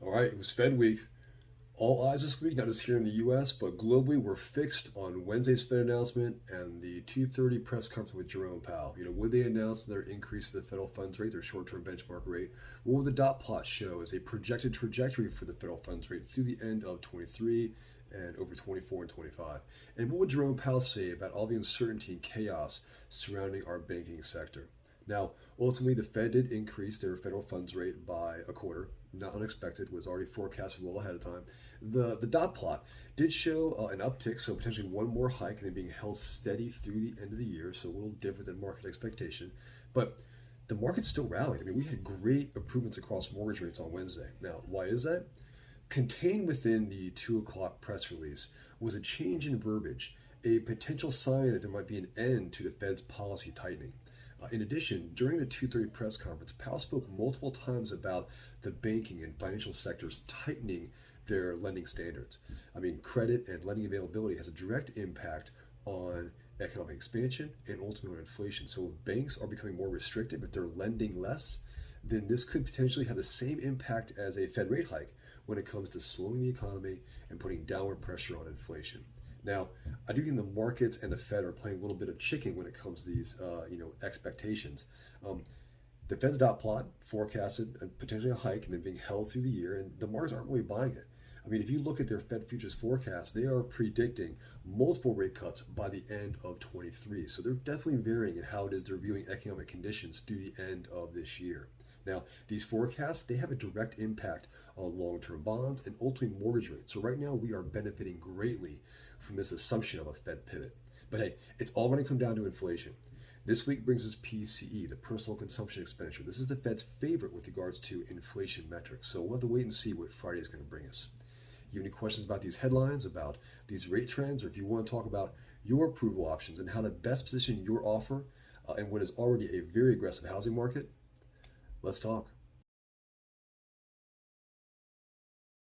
All right, it was Fed week. All eyes this week, not just here in the US, but globally, were fixed on Wednesday's Fed announcement and the 2:30 press conference with Jerome Powell. Would they announce their increase to the federal funds rate, their short-term benchmark rate? What would the dot plot show as a projected trajectory for the federal funds rate through the end of 23 and over 24 and 25? And what would Jerome Powell say about all the uncertainty and chaos surrounding our banking sector? Now, ultimately, the Fed did increase their federal funds rate by a quarter. Not unexpected, was already forecasted well ahead of time. The dot plot did show an uptick, so potentially one more hike and then being held steady through the end of the year, so a little different than market expectation. But the market still rallied. I mean, we had great improvements across mortgage rates on Wednesday. Now, why is that? Contained within the 2 o'clock press release was a change in verbiage, a potential sign that there might be an end to the Fed's policy tightening. In addition, during the 2:30 press conference, Powell spoke multiple times about the banking and financial sectors tightening their lending standards. I mean, credit and lending availability has a direct impact on economic expansion and ultimately on inflation. So if banks are becoming more restrictive, if they're lending less, then this could potentially have the same impact as a Fed rate hike when it comes to slowing the economy and putting downward pressure on inflation. Now, I do think the markets and the Fed are playing a little bit of chicken when it comes to these, expectations. The Fed's dot plot forecasted potentially a hike and then being held through the year, and the markets aren't really buying it. I mean, if you look at their Fed futures forecast, they are predicting multiple rate cuts by the end of 23. So they're definitely varying in how it is they're viewing economic conditions through the end of this year. Now, these forecasts, they have a direct impact on long-term bonds and ultimately mortgage rates. So right now, we are benefiting greatly from this assumption of a Fed pivot. But hey, it's all going to come down to inflation. This week brings us PCE, the personal consumption expenditure. This is the Fed's favorite with regards to inflation metrics. So we'll have to wait and see what Friday is going to bring us. If you have any questions about these headlines, about these rate trends, or if you want to talk about your approval options and how to best position your offer in what is already a very aggressive housing market, let's talk.